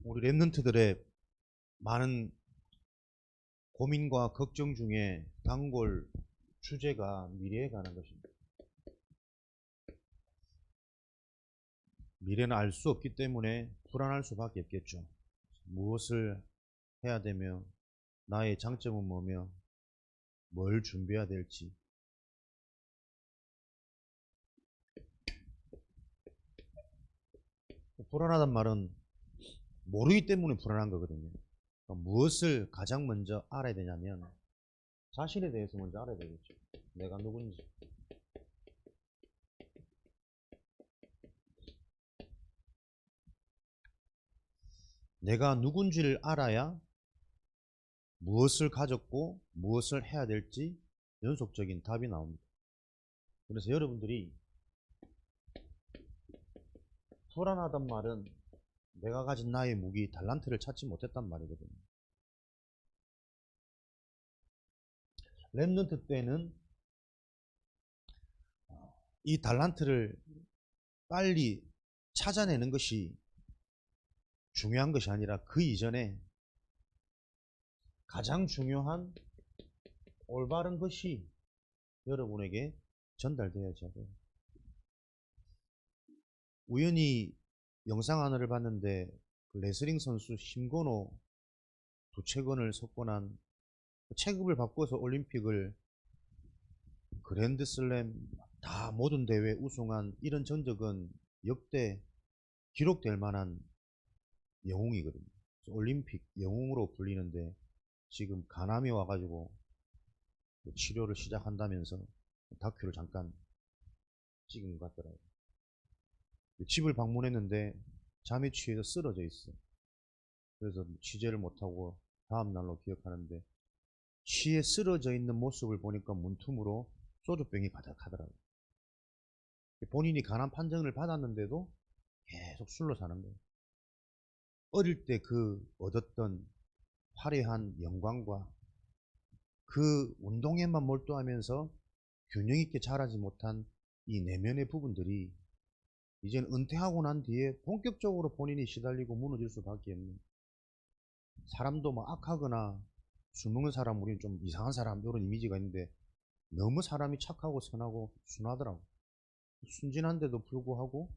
우리 랩런트들의 많은 고민과 걱정 중에 단골 주제가 미래에 관한 것입니다. 미래는 알 수 없기 때문에 불안할 수밖에 없겠죠. 무엇을 해야 되며, 나의 장점은 뭐며, 뭘 준비해야 될지. 불안하단 말은 모르기 때문에 불안한 거거든요. 그러니까 무엇을 가장 먼저 알아야 되냐면 자신에 대해서 먼저 알아야 되겠죠. 내가 누군지. 내가 누군지를 알아야 무엇을 가졌고 무엇을 해야 될지 연속적인 답이 나옵니다. 그래서 여러분들이 불안하단 말은 내가 가진 나의 무기, 달란트를 찾지 못했단 말이거든요. 랩런트 때는 이 달란트를 빨리 찾아내는 것이 중요한 것이 아니라 그 이전에 가장 중요한 올바른 것이 여러분에게 전달되어야지 돼요. 우연히 영상 하나를 봤는데 그 레슬링 선수 힘건호 두채권을 석권한 체급을 바꿔서 올림픽을 그랜드슬램 다 모든 대회 우승한 이런 전적은 역대 기록될 만한 영웅이거든요. 올림픽 영웅으로 불리는데 지금 간암이 와가지고 치료를 시작한다면서 다큐를 잠깐 찍은 것 같더라고요. 집을 방문했는데 잠에 취해서 쓰러져 있어. 그래서 취재를 못하고 다음날로 기억하는데 취해 쓰러져 있는 모습을 보니까 문틈으로 소주병이 가득하더라고요. 본인이 간암 판정을 받았는데도 계속 술로 사는 거예요. 어릴 때 그 얻었던 화려한 영광과 그 운동에만 몰두하면서 균형 있게 자라지 못한 이 내면의 부분들이 이제는 은퇴하고 난 뒤에 본격적으로 본인이 시달리고 무너질 수밖에 없는, 사람도 뭐 악하거나 술 먹는 사람, 우리는 좀 이상한 사람 이런 이미지가 있는데 너무 사람이 착하고 선하고 순하더라고. 순진한데도 불구하고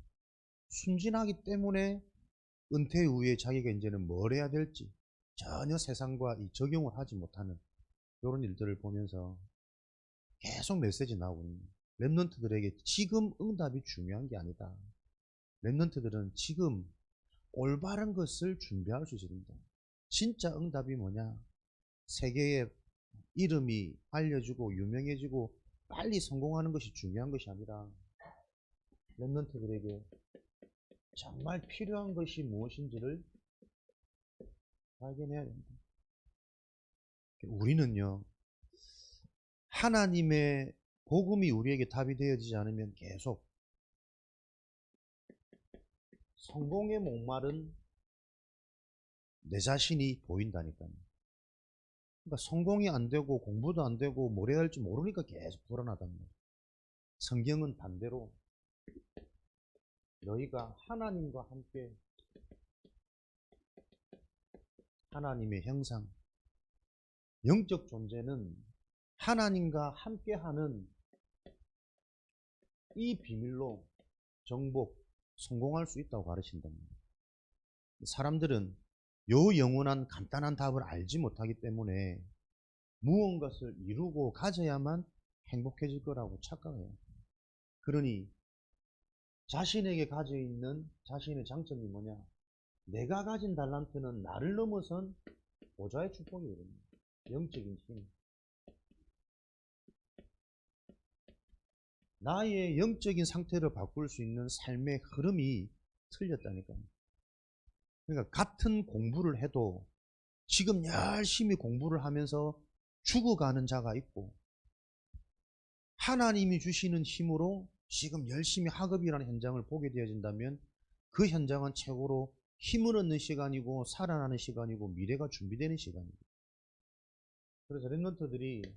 순진하기 때문에 은퇴 이후에 자기가 이제는 뭘 해야 될지 전혀 세상과 이 적용을 하지 못하는 이런 일들을 보면서 계속 메시지 나오거든요. 랩런트들에게 지금 응답이 중요한 게 아니다. 랩런트들은 지금 올바른 것을 준비할 수 있습니다. 진짜 응답이 뭐냐? 세계의 이름이 알려지고 유명해지고 빨리 성공하는 것이 중요한 것이 아니라 랩런트들에게 정말 필요한 것이 무엇인지를 발견해야 됩니다. 우리는요, 하나님의 복음이 우리에게 답이 되어지지 않으면 계속 성공의 목마른 내 자신이 보인다니까요. 그러니까 성공이 안 되고 공부도 안 되고 뭘 해야 할지 모르니까 계속 불안하단 말이에요. 성경은 반대로 너희가 하나님과 함께 하나님의 형상, 영적 존재는 하나님과 함께하는 이 비밀로 정복, 성공할 수 있다고 가르친답니다. 사람들은 요 영원한 간단한 답을 알지 못하기 때문에 무언가를 이루고 가져야만 행복해질 거라고 착각해요. 그러니 자신에게 가져 있는 자신의 장점이 뭐냐? 내가 가진 달란트는 나를 넘어선 보좌의 축복이거든요. 영적인 힘. 나의 영적인 상태를 바꿀 수 있는 삶의 흐름이 틀렸다니까요. 그러니까 같은 공부를 해도 지금 열심히 공부를 하면서 죽어가는 자가 있고, 하나님이 주시는 힘으로 지금 열심히 학업이라는 현장을 보게 되어진다면 그 현장은 최고로 힘을 얻는 시간이고 살아나는 시간이고 미래가 준비되는 시간입니다. 그래서 랩런트들이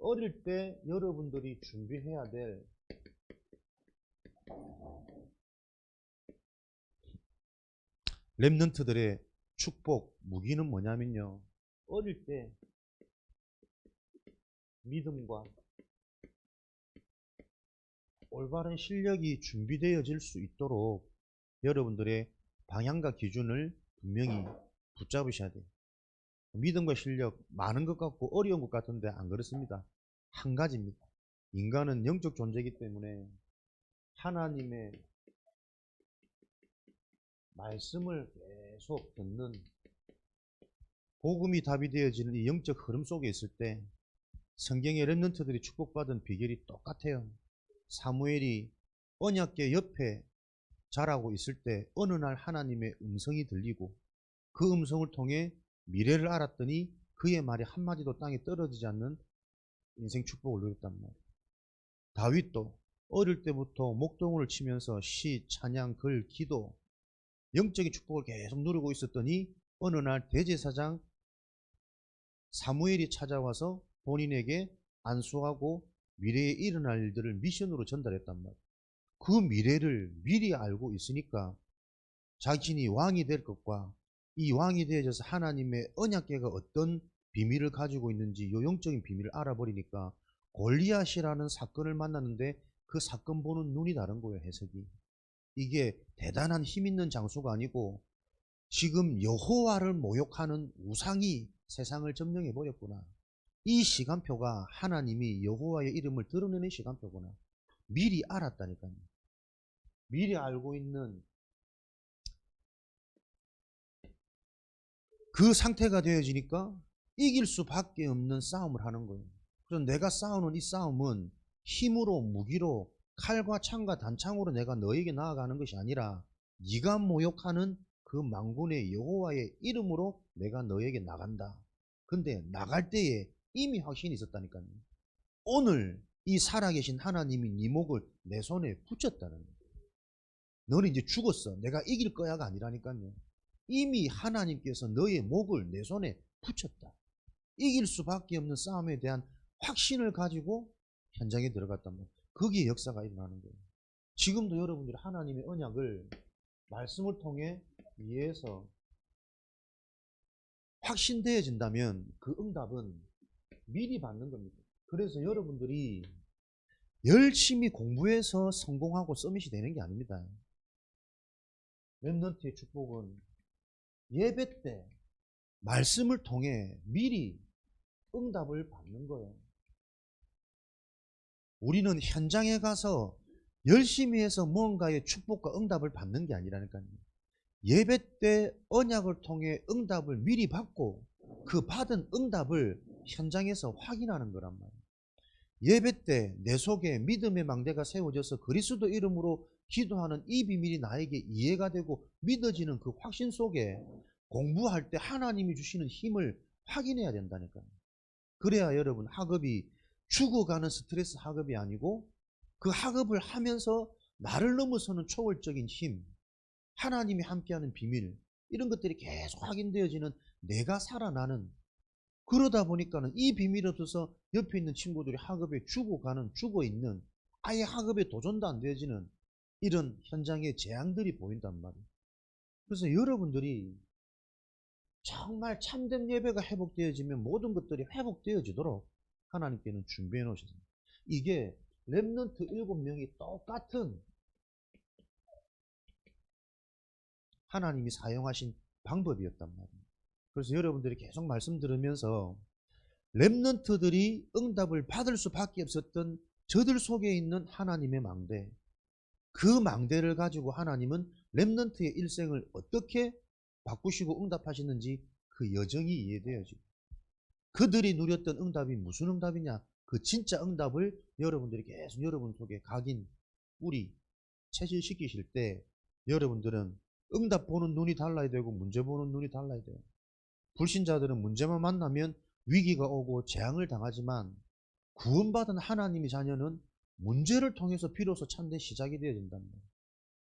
어릴 때 여러분들이 준비해야 될 랩런트들의 축복, 무기는 뭐냐면요. 어릴 때 믿음과 올바른 실력이 준비되어질 수 있도록 여러분들의 방향과 기준을 분명히 붙잡으셔야 돼요. 믿음과 실력 많은 것 같고 어려운 것 같은데 안 그렇습니다. 한 가지입니다. 인간은 영적 존재이기 때문에 하나님의 말씀을 계속 듣는 복음이 답이 되어지는 이 영적 흐름 속에 있을 때 성경의 렘넌트들이 축복받은 비결이 똑같아요. 사무엘이 언약궤 옆에 자라고 있을 때 어느 날 하나님의 음성이 들리고 그 음성을 통해 미래를 알았더니 그의 말이 한마디도 땅에 떨어지지 않는 인생 축복을 누렸단 말이에요. 다윗도 어릴 때부터 목동을 치면서 시, 찬양, 글, 기도 영적인 축복을 계속 누리고 있었더니 어느 날 대제사장 사무엘이 찾아와서 본인에게 안수하고 미래에 일어날 일들을 미션으로 전달했단 말이에요. 그 미래를 미리 알고 있으니까 자신이 왕이 될 것과 이 왕이 되어져서 하나님의 언약궤가 어떤 비밀을 가지고 있는지 요 영적인 비밀을 알아버리니까 골리앗이라는 사건을 만났는데 그 사건 보는 눈이 다른 거예요. 해석이. 이게 대단한 힘 있는 장소가 아니고 지금 여호와를 모욕하는 우상이 세상을 점령해 버렸구나. 이 시간표가 하나님이 여호와의 이름을 드러내는 시간표구나. 미리 알았다니까요. 미리 알고 있는 그 상태가 되어지니까 이길 수밖에 없는 싸움을 하는 거예요. 그래서 내가 싸우는 이 싸움은 힘으로 무기로 칼과 창과 단창으로 내가 너에게 나아가는 것이 아니라 네가 모욕하는 그 만군의 여호와의 이름으로 내가 너에게 나간다. 근데 나갈 때에 이미 확신이 있었다니까요. 오늘 이 살아계신 하나님이 네 목을 내 손에 붙였다는 거예요. 너는 이제 죽었어. 내가 이길 거야가 아니라니까요. 이미 하나님께서 너의 목을 내 손에 붙였다. 이길 수밖에 없는 싸움에 대한 확신을 가지고 현장에 들어갔단 말이에요. 거기에 역사가 일어나는 거예요. 지금도 여러분들이 하나님의 언약을 말씀을 통해 이해해서 확신되어진다면 그 응답은 미리 받는 겁니다. 그래서 여러분들이 열심히 공부해서 성공하고 서밋이 되는 게 아닙니다. 렘넌트의 축복은 예배 때 말씀을 통해 미리 응답을 받는 거예요. 우리는 현장에 가서 열심히 해서 뭔가의 축복과 응답을 받는 게 아니라니까요. 예배 때 언약을 통해 응답을 미리 받고 그 받은 응답을 현장에서 확인하는 거란 말이에요. 예배 때 내 속에 믿음의 망대가 세워져서 그리스도 이름으로 기도하는 이 비밀이 나에게 이해가 되고 믿어지는 그 확신 속에 공부할 때 하나님이 주시는 힘을 확인해야 된다니까요. 그래야 여러분 학업이 죽어가는 스트레스 학업이 아니고 그 학업을 하면서 나를 넘어서는 초월적인 힘, 하나님이 함께하는 비밀 이런 것들이 계속 확인되어지는 내가 살아나는 그러다 보니까는 이 비밀이 없어서 옆에 있는 친구들이 학업에 죽어가는 죽어있는 아예 학업에 도전도 안 되어지는 이런 현장의 재앙들이 보인단 말이에요. 그래서 여러분들이 정말 참된 예배가 회복되어지면 모든 것들이 회복되어지도록 하나님께는 준비해 놓으셨습니다. 이게 렘넌트 7명이 똑같은 하나님이 사용하신 방법이었단 말이에요. 그래서 여러분들이 계속 말씀 들으면서 렘넌트들이 응답을 받을 수밖에 없었던 저들 속에 있는 하나님의 망대, 그 망대를 가지고 하나님은 렘넌트의 일생을 어떻게 바꾸시고 응답하시는지 그 여정이 이해되어지고 그들이 누렸던 응답이 무슨 응답이냐, 그 진짜 응답을 여러분들이 계속 여러분 속에 각인 뿌리 체질시키실 때 여러분들은 응답 보는 눈이 달라야 되고 문제 보는 눈이 달라야 돼요. 불신자들은 문제만 만나면 위기가 오고 재앙을 당하지만 구원받은 하나님의 자녀는 문제를 통해서 비로소 참된 시작이 되어야 된답니다.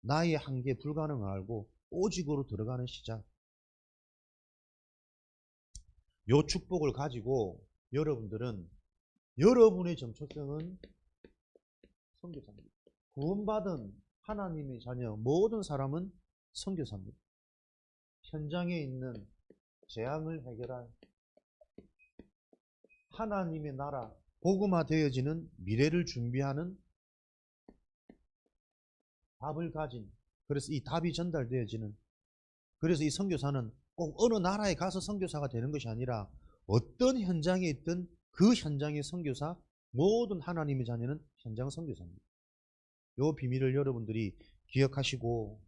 나의 한계 불가능을 알고 오직으로 들어가는 시작. 요 축복을 가지고 여러분들은 여러분의 정체성은 선교사입니다. 구원받은 하나님의 자녀 모든 사람은 선교사입니다. 현장에 있는 재앙을 해결할 하나님의 나라, 복음화되어지는 미래를 준비하는 답을 가진, 그래서 이 답이 전달되어지는, 그래서 이 선교사는 꼭 어느 나라에 가서 선교사가 되는 것이 아니라 어떤 현장에 있든 그 현장의 선교사, 모든 하나님의 자녀는 현장 선교사입니다. 이 비밀을 여러분들이 기억하시고,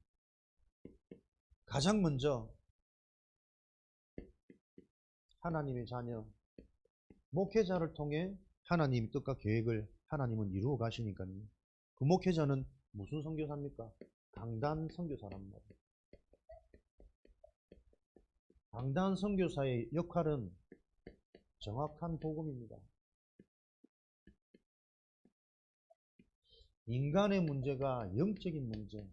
가장 먼저 하나님의 자녀, 목회자를 통해 하나님의 뜻과 계획을 하나님은 이루어 가시니까요. 그 목회자는 무슨 선교사입니까? 강단 선교사란 말이에요. 강단 선교사의 역할은 정확한 복음입니다. 인간의 문제가 영적인 문제,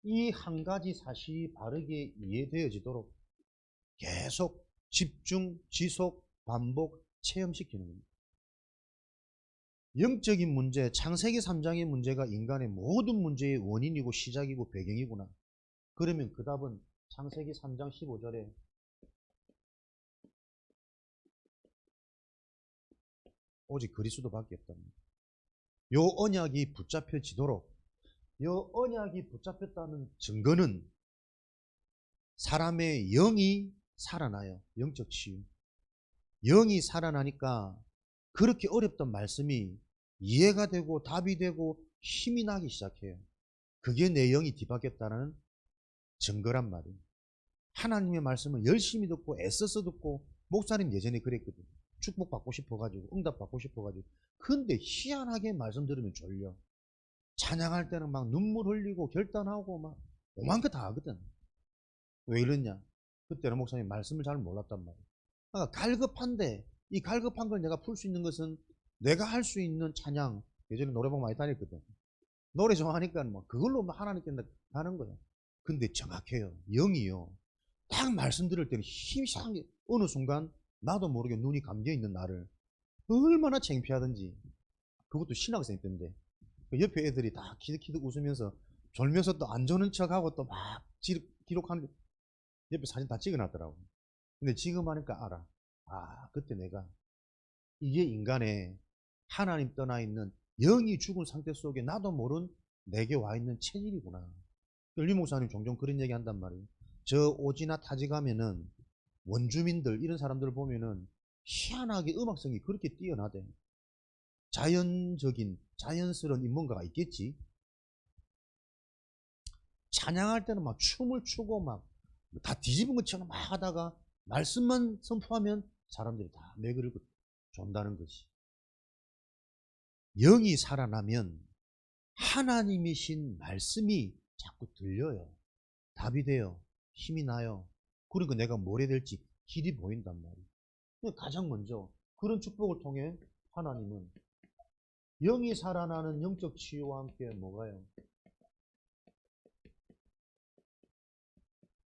이 한 가지 사실이 바르게 이해되어지도록 계속 집중, 지속, 반복, 체험시키는 겁니다. 영적인 문제, 창세기 3장의 문제가 인간의 모든 문제의 원인이고 시작이고 배경이구나. 그러면 그 답은 창세기 3장 15절에 오직 그리스도밖에 없답니다. 요 언약이 붙잡혀지도록, 요 언약이 붙잡혔다는 증거는 사람의 영이 살아나요. 영적 치유. 영이 살아나니까 그렇게 어렵던 말씀이 이해가 되고 답이 되고 힘이 나기 시작해요. 그게 내 영이 뒤바뀌었다는 증거란 말이에요. 하나님의 말씀을 열심히 듣고 애써서 듣고, 목사님 예전에 그랬거든요. 축복받고 싶어가지고, 응답받고 싶어가지고. 근데 희한하게 말씀 들으면 졸려. 찬양할 때는 막 눈물 흘리고 결단하고 막 오만 거 다 하거든. 왜 이러냐? 그때는 목사님 말씀을 잘 몰랐단 말이에요. 그러니까 갈급한데, 이 갈급한 걸 내가 풀 수 있는 것은 내가 할 수 있는 찬양. 예전에 노래방 많이 다녔거든. 노래 좋아하니까 뭐 그걸로 하나님께 하는 거예요. 근데 정확해요. 영이요. 딱 말씀 들을 때는 힘이 상해. 어느 순간 나도 모르게 눈이 감겨 있는 나를 얼마나 창피하든지. 그것도 신학생 때인데 옆에 애들이 다 키득키득 웃으면서 졸면서 또 안 조는 척하고 또 막 기록하는, 옆에 사진 다 찍어놨더라고. 근데 지금 하니까 알아. 아, 그때 내가 이게 인간의 하나님 떠나 있는 영이 죽은 상태 속에 나도 모른 내게 와 있는 체질이구나. 리 목사님 종종 그런 얘기 한단 말이에요. 저 오지나 타지 가면은 원주민들, 이런 사람들을 보면은 희한하게 음악성이 그렇게 뛰어나대. 자연적인, 자연스러운 뭔가가 있겠지. 찬양할 때는 막 춤을 추고 막 다 뒤집은 것처럼 막 하다가 말씀만 선포하면 사람들이 다 매그를 존다는 것이. 영이 살아나면 하나님이신 말씀이 자꾸 들려요. 답이 돼요. 힘이 나요. 그러니까 내가 뭘 해야 될지 길이 보인단 말이에요. 가장 먼저 그런 축복을 통해 하나님은 영이 살아나는 영적 치유와 함께 뭐가요?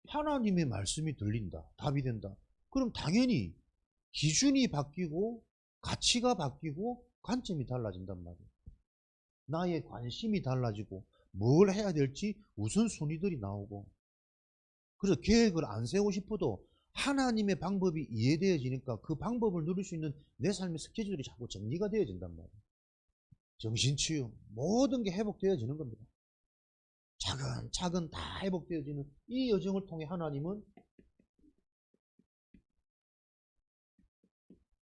하나님의 말씀이 들린다. 답이 된다. 그럼 당연히 기준이 바뀌고 가치가 바뀌고 관점이 달라진단 말이에요. 나의 관심이 달라지고 뭘 해야 될지 우선순위들이 나오고, 그래서 계획을 안 세우고 싶어도 하나님의 방법이 이해되어지니까 그 방법을 누릴 수 있는 내 삶의 스케줄이 자꾸 정리가 되어진단 말이에요. 정신치유, 모든 게 회복되어지는 겁니다. 차근차근 다 회복되어지는 이 여정을 통해 하나님은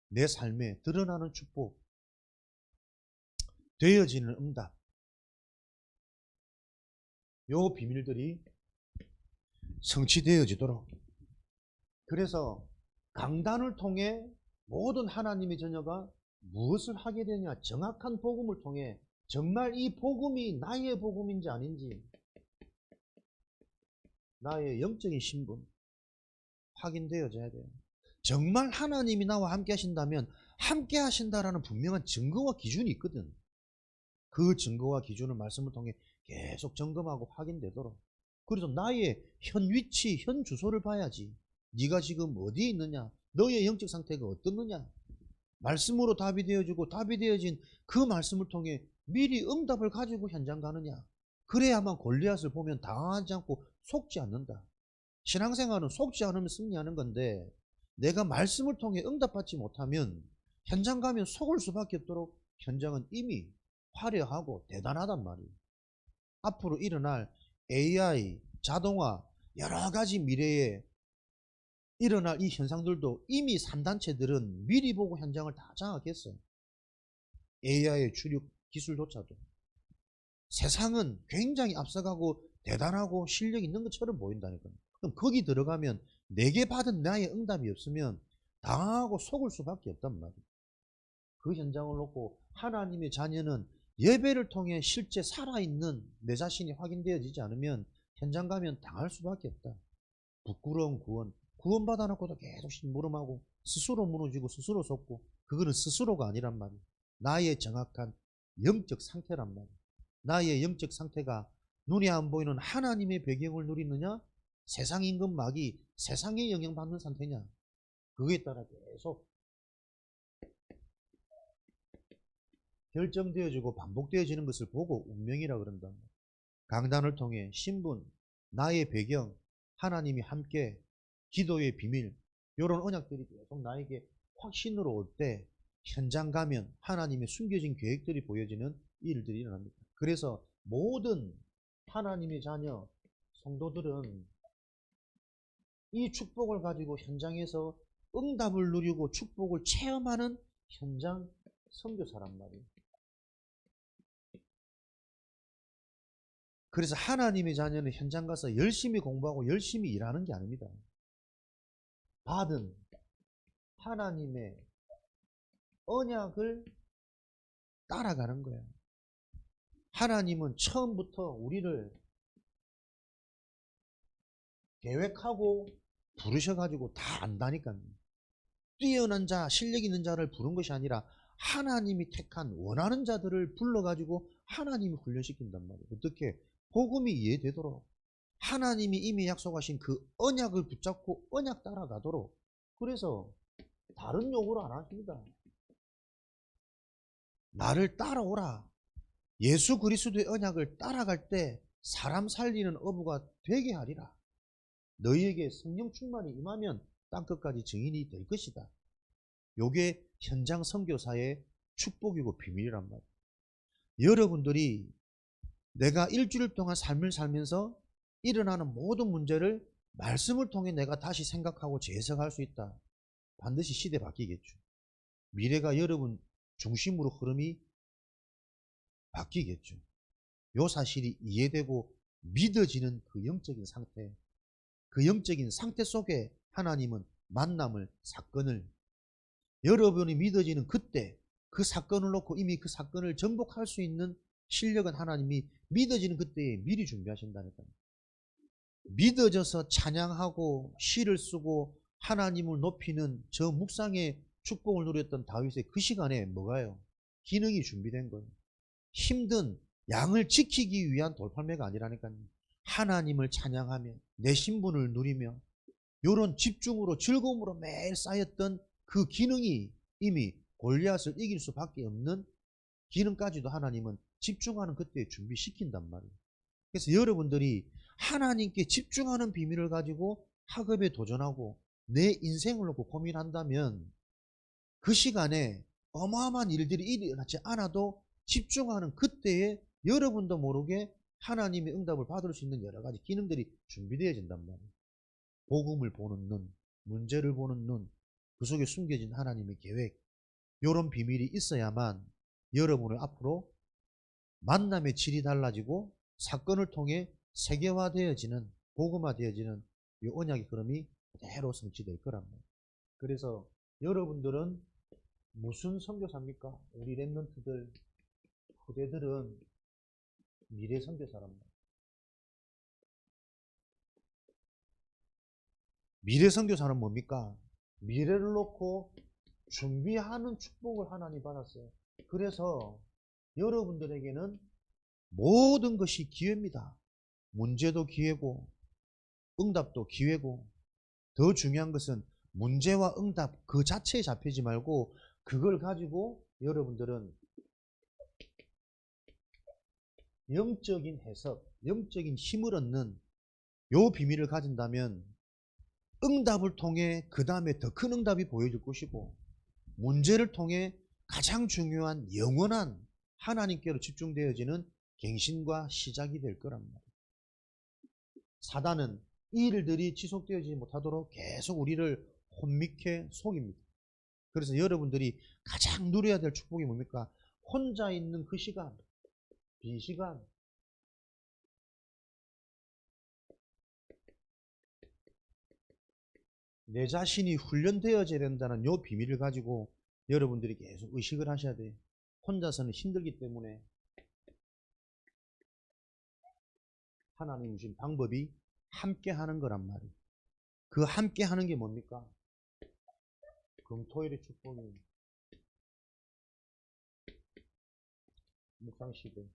내 삶에 드러나는 축복, 되어지는 응답, 요 비밀들이 성취되어지도록, 그래서 강단을 통해 모든 하나님의 자녀가 무엇을 하게 되냐? 정확한 복음을 통해 정말 이 복음이 나의 복음인지 아닌지, 나의 영적인 신분 확인되어져야 돼요. 정말 하나님이 나와 함께 하신다면 함께 하신다라는 분명한 증거와 기준이 있거든. 그 증거와 기준을 말씀을 통해 계속 점검하고 확인되도록. 그래서 나의 현 위치, 현 주소를 봐야지. 네가 지금 어디에 있느냐? 너의 영적 상태가 어떻느냐? 말씀으로 답이 되어지고 답이 되어진 그 말씀을 통해 미리 응답을 가지고 현장 가느냐? 그래야만 골리앗을 보면 당황하지 않고 속지 않는다. 신앙생활은 속지 않으면 승리하는 건데 내가 말씀을 통해 응답받지 못하면 현장 가면 속을 수밖에 없도록 현장은 이미 화려하고 대단하단 말이에요. 앞으로 일어날 AI, 자동화, 여러 가지 미래에 일어날 이 현상들도 이미 3단체들은 미리 보고 현장을 다 장악했어요. AI의 주력 기술조차도. 세상은 굉장히 앞서가고 대단하고 실력 있는 것처럼 보인다니까요. 그럼 거기 들어가면 내게 받은 나의 응답이 없으면 당하고 속을 수밖에 없단 말이에요. 그 현장을 놓고 하나님의 자녀는 예배를 통해 실제 살아있는 내 자신이 확인되어지지 않으면 현장 가면 당할 수밖에 없다. 부끄러운 구원받아놓고도 계속 심부름하고 스스로 무너지고 스스로 속고 그거는 스스로가 아니란 말이에요. 나의 정확한 영적 상태란 말이에요. 나의 영적 상태가 눈에 안 보이는 하나님의 배경을 누리느냐, 세상 임금 마귀 세상에 영향받는 상태냐, 그거에 따라 계속 결정되어지고 반복되어지는 것을 보고 운명이라 그런다. 강단을 통해 신분, 나의 배경, 하나님이 함께, 기도의 비밀, 이런 언약들이 계속 나에게 확신으로 올 때 현장 가면 하나님의 숨겨진 계획들이 보여지는 일들이 일어납니다. 그래서 모든 하나님의 자녀, 성도들은 이 축복을 가지고 현장에서 응답을 누리고 축복을 체험하는 현장 선교사란 말이에요. 그래서 하나님의 자녀는 현장 가서 열심히 공부하고 열심히 일하는 게 아닙니다. 받은 하나님의 언약을 따라가는 거예요. 하나님은 처음부터 우리를 계획하고 부르셔가지고 다 안다니까요. 뛰어난 자, 실력 있는 자를 부른 것이 아니라 하나님이 택한 원하는 자들을 불러가지고 하나님이 훈련시킨단 말이에요. 어떻게? 복음이 이해되도록 하나님이 이미 약속하신 그 언약을 붙잡고 언약 따라가도록. 그래서 다른 요구를 안 하십니다. 나를 따라오라. 예수 그리스도의 언약을 따라갈 때 사람 살리는 어부가 되게 하리라. 너희에게 성령 충만이 임하면 땅끝까지 증인이 될 것이다. 요게 현장 선교사의 축복이고 비밀이란 말이에요. 여러분들이 내가 일주일 동안 삶을 살면서 일어나는 모든 문제를 말씀을 통해 내가 다시 생각하고 재해석할 수 있다. 반드시 시대 바뀌겠죠. 미래가 여러분 중심으로 흐름이 바뀌겠죠. 요 사실이 이해되고 믿어지는 그 영적인 상태, 그 영적인 상태 속에 하나님은 만남을, 사건을, 여러분이 믿어지는 그때 그 사건을 놓고 이미 그 사건을 정복할 수 있는 실력은 하나님이 믿어지는 그때에 미리 준비하신다니까요. 믿어져서 찬양하고 시를 쓰고 하나님을 높이는 저 묵상의 축복을 누렸던 다윗의 그 시간에 뭐가요? 기능이 준비된 거예요. 힘든 양을 지키기 위한 돌팔매가 아니라니까요. 하나님을 찬양하며 내 신분을 누리며 이런 집중으로 즐거움으로 매일 쌓였던 그 기능이 이미 골리앗을 이길 수밖에 없는 기능까지도 하나님은 집중하는 그때에 준비시킨단 말이에요. 그래서 여러분들이 하나님께 집중하는 비밀을 가지고 학업에 도전하고 내 인생을 놓고 고민한다면 그 시간에 어마어마한 일들이 일어나지 않아도 집중하는 그때에 여러분도 모르게 하나님의 응답을 받을 수 있는 여러 가지 기능들이 준비되어진단 말이에요. 복음을 보는 눈, 문제를 보는 눈, 그 속에 숨겨진 하나님의 계획, 이런 비밀이 있어야만 여러분을 앞으로 만남의 질이 달라지고 사건을 통해 세계화되어지는, 복음화되어지는 이 언약의 흐름이 그대로 성취될 거란 말이에요. 그래서 여러분들은 무슨 선교사입니까? 우리 랩런트들, 후대들은 미래 선교사란 말이에요. 미래 선교사는 뭡니까? 미래를 놓고 준비하는 축복을 하나님 받았어요. 그래서 여러분들에게는 모든 것이 기회입니다. 문제도 기회고 응답도 기회고, 더 중요한 것은 문제와 응답 그 자체에 잡히지 말고 그걸 가지고 여러분들은 영적인 해석, 영적인 힘을 얻는 요 비밀을 가진다면 응답을 통해 그 다음에 더 큰 응답이 보여질 것이고, 문제를 통해 가장 중요한 영원한 하나님께로 집중되어지는 갱신과 시작이 될 거란 말이에요. 사단은 이 일들이 지속되어지지 못하도록 계속 우리를 혼미케 속입니다. 그래서 여러분들이 가장 누려야 될 축복이 뭡니까? 혼자 있는 그 시간, 빈 시간, 내 자신이 훈련되어져야 된다는 요 비밀을 가지고 여러분들이 계속 의식을 하셔야 돼요. 혼자서는 힘들기 때문에 하나님이 주신 방법이 함께 하는 거란 말이에요. 그 함께 하는 게 뭡니까? 금토일의 축복이 묵상시대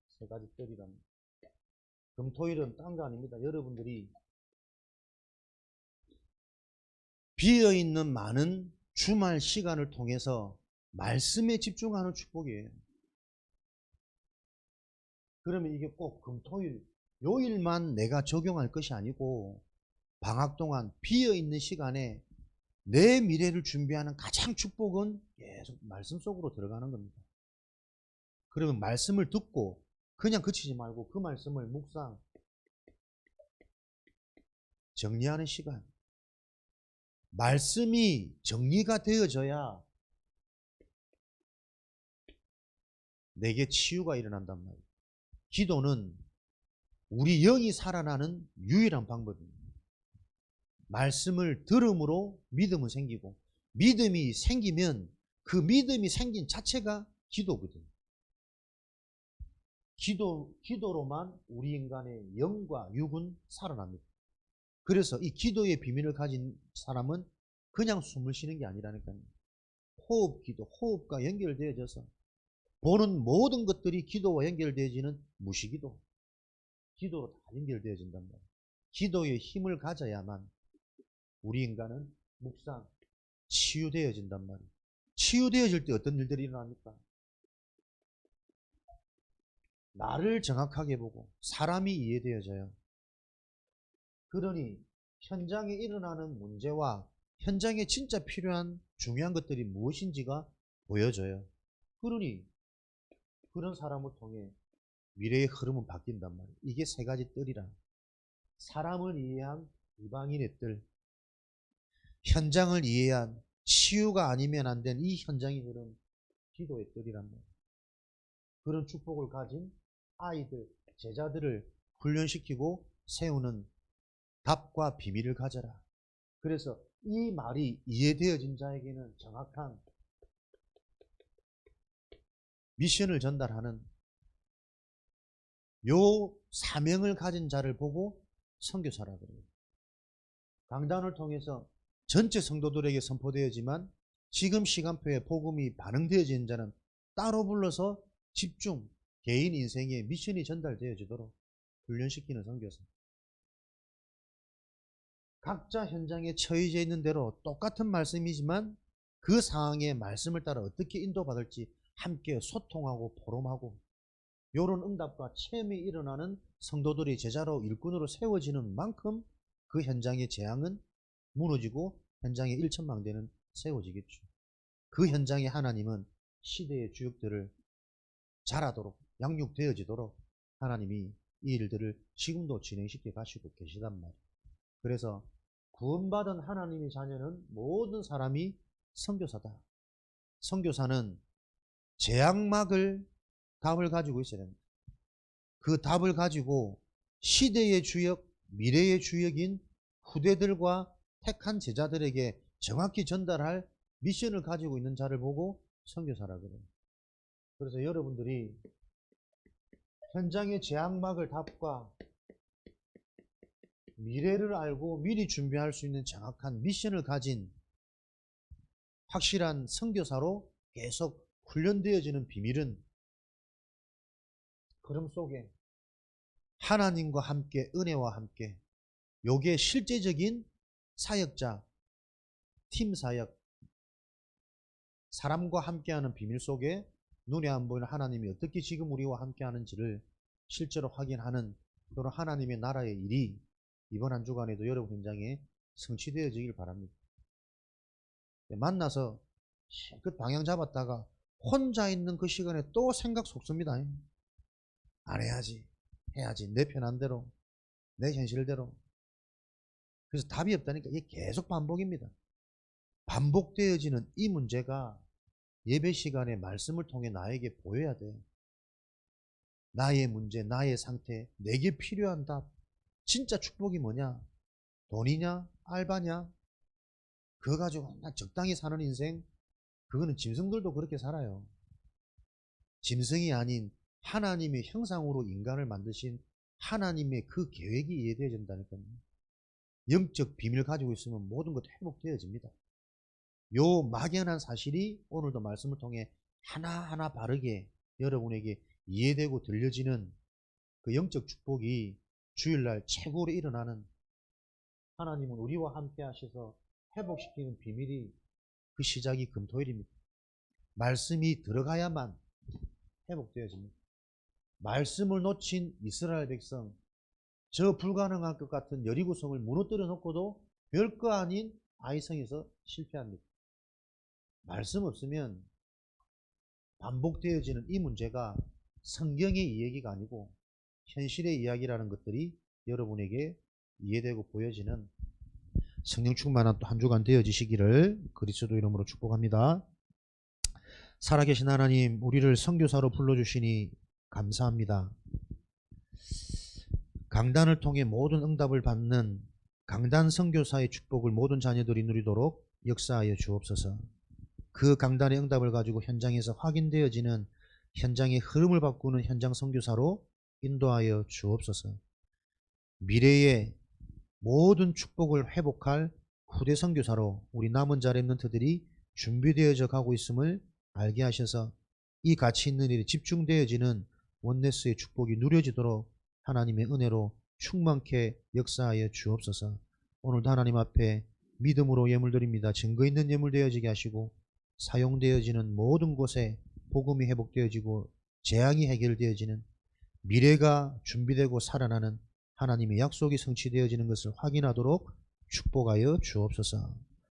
세 가지 뜰이랍니다. 금토일은 딴 거 아닙니다. 여러분들이 비어있는 많은 주말 시간을 통해서 말씀에 집중하는 축복이에요. 그러면 이게 꼭 금토일, 요일만 내가 적용할 것이 아니고 방학 동안 비어있는 시간에 내 미래를 준비하는 가장 축복은 계속 말씀 속으로 들어가는 겁니다. 그러면 말씀을 듣고 그냥 그치지 말고 그 말씀을 묵상, 정리하는 시간. 말씀이 정리가 되어져야 내게 치유가 일어난단 말이에요. 기도는 우리 영이 살아나는 유일한 방법입니다. 말씀을 들음으로 믿음은 생기고, 믿음이 생기면 그 믿음이 생긴 자체가 기도거든요. 기도로만 우리 인간의 영과 육은 살아납니다. 그래서 이 기도의 비밀을 가진 사람은 그냥 숨을 쉬는 게 아니라니까요. 호흡기도 호흡과 연결되어져서 보는 모든 것들이 기도와 연결되어지는 무시기도, 기도로 다 연결되어진단 말이에요. 기도의 힘을 가져야만 우리 인간은 묵상, 치유되어진단 말이에요. 치유되어질 때 어떤 일들이 일어납니까? 나를 정확하게 보고 사람이 이해되어져요. 그러니 현장에 일어나는 문제와 현장에 진짜 필요한 중요한 것들이 무엇인지가 보여져요. 그러니 그런 사람을 통해 미래의 흐름은 바뀐단 말이에요. 이게 세 가지 뜰이라. 사람을 이해한 이방인의 뜰, 현장을 이해한 치유가 아니면 안 된 이 현장의 흐름, 기도의 뜰이란 말이에요. 그런 축복을 가진 아이들, 제자들을 훈련시키고 세우는 답과 비밀을 가져라. 그래서 이 말이 이해되어진 자에게는 정확한 미션을 전달하는 요 사명을 가진 자를 보고 선교사라 그래요. 강단을 통해서 전체 성도들에게 선포되어지만 지금 시간표에 복음이 반응되어지는 자는 따로 불러서 집중, 개인 인생에 미션이 전달되어지도록 훈련시키는 선교사. 각자 현장에 처해져 있는 대로 똑같은 말씀이지만 그 상황에 말씀을 따라 어떻게 인도받을지 함께 소통하고 포럼하고, 이런 응답과 체험이 일어나는 성도들이 제자로 일꾼으로 세워지는 만큼 그 현장의 재앙은 무너지고 현장의 일천망대는 세워지겠죠. 그 현장에 하나님은 시대의 주역들을 자라도록 양육되어지도록 하나님이 이 일들을 지금도 진행시켜 가시고 계시단 말이에요. 그래서 구원받은 하나님의 자녀는 모든 사람이 선교사다. 선교사는 재앙막을 답을 가지고 있어야 됩니다. 그 답을 가지고 시대의 주역, 미래의 주역인 후대들과 택한 제자들에게 정확히 전달할 미션을 가지고 있는 자를 보고 선교사라 그래요. 그래서 여러분들이 현장의 재앙막을 답과 미래를 알고 미리 준비할 수 있는 정확한 미션을 가진 확실한 선교사로 계속 훈련되어지는 비밀은 그럼 속에 하나님과 함께, 은혜와 함께, 요게 실제적인 사역자, 팀 사역, 사람과 함께하는 비밀 속에 눈에 안 보이는 하나님이 어떻게 지금 우리와 함께하는지를 실제로 확인하는, 또는 하나님의 나라의 일이 이번 한 주간에도 여러분 현장에 성취되어지길 바랍니다. 만나서 그 방향 잡았다가 혼자 있는 그 시간에 또 생각 속습니다. 안 해야지, 해야지, 내 편한 대로, 내 현실대로. 그래서 답이 없다니까 이게 계속 반복입니다. 반복되어지는 이 문제가 예배 시간에 말씀을 통해 나에게 보여야 돼. 나의 문제, 나의 상태, 내게 필요한 답. 진짜 축복이 뭐냐? 돈이냐? 알바냐? 그거 가지고 적당히 사는 인생? 그거는 짐승들도 그렇게 살아요. 짐승이 아닌 하나님의 형상으로 인간을 만드신 하나님의 그 계획이 이해되어진다니까요. 영적 비밀을 가지고 있으면 모든 것 회복되어집니다. 요 막연한 사실이 오늘도 말씀을 통해 하나하나 바르게 여러분에게 이해되고 들려지는 그 영적 축복이 주일날 최고로 일어나는, 하나님은 우리와 함께 하셔서 회복시키는 비밀이 그 시작이 금토일입니다. 말씀이 들어가야만 회복되어집니다. 말씀을 놓친 이스라엘 백성, 저 불가능할 것 같은 여리고성을 무너뜨려 놓고도 별거 아닌 아이성에서 실패합니다. 말씀 없으면 반복되어지는 이 문제가 성경의 이야기가 아니고 현실의 이야기라는 것들이 여러분에게 이해되고 보여지는 성령 충만한 또 한 주간 되어지시기를 그리스도 이름으로 축복합니다. 살아계신 하나님, 우리를 선교사로 불러주시니 감사합니다. 강단을 통해 모든 응답을 받는 강단 선교사의 축복을 모든 자녀들이 누리도록 역사하여 주옵소서. 그 강단의 응답을 가지고 현장에서 확인되어지는 현장의 흐름을 바꾸는 현장 선교사로 인도하여 주옵소서. 미래의 모든 축복을 회복할 후대 선교사로 우리 남은 자 렘넌트들이 준비되어져 가고 있음을 알게 하셔서 이 가치 있는 일에 집중되어지는 원네스의 축복이 누려지도록 하나님의 은혜로 충만케 역사하여 주옵소서. 오늘도 하나님 앞에 믿음으로 예물드립니다. 증거 있는 예물 되어지게 하시고 사용되어지는 모든 곳에 복음이 회복되어지고 재앙이 해결되어지는 미래가 준비되고 살아나는 하나님의 약속이 성취되어지는 것을 확인하도록 축복하여 주옵소서.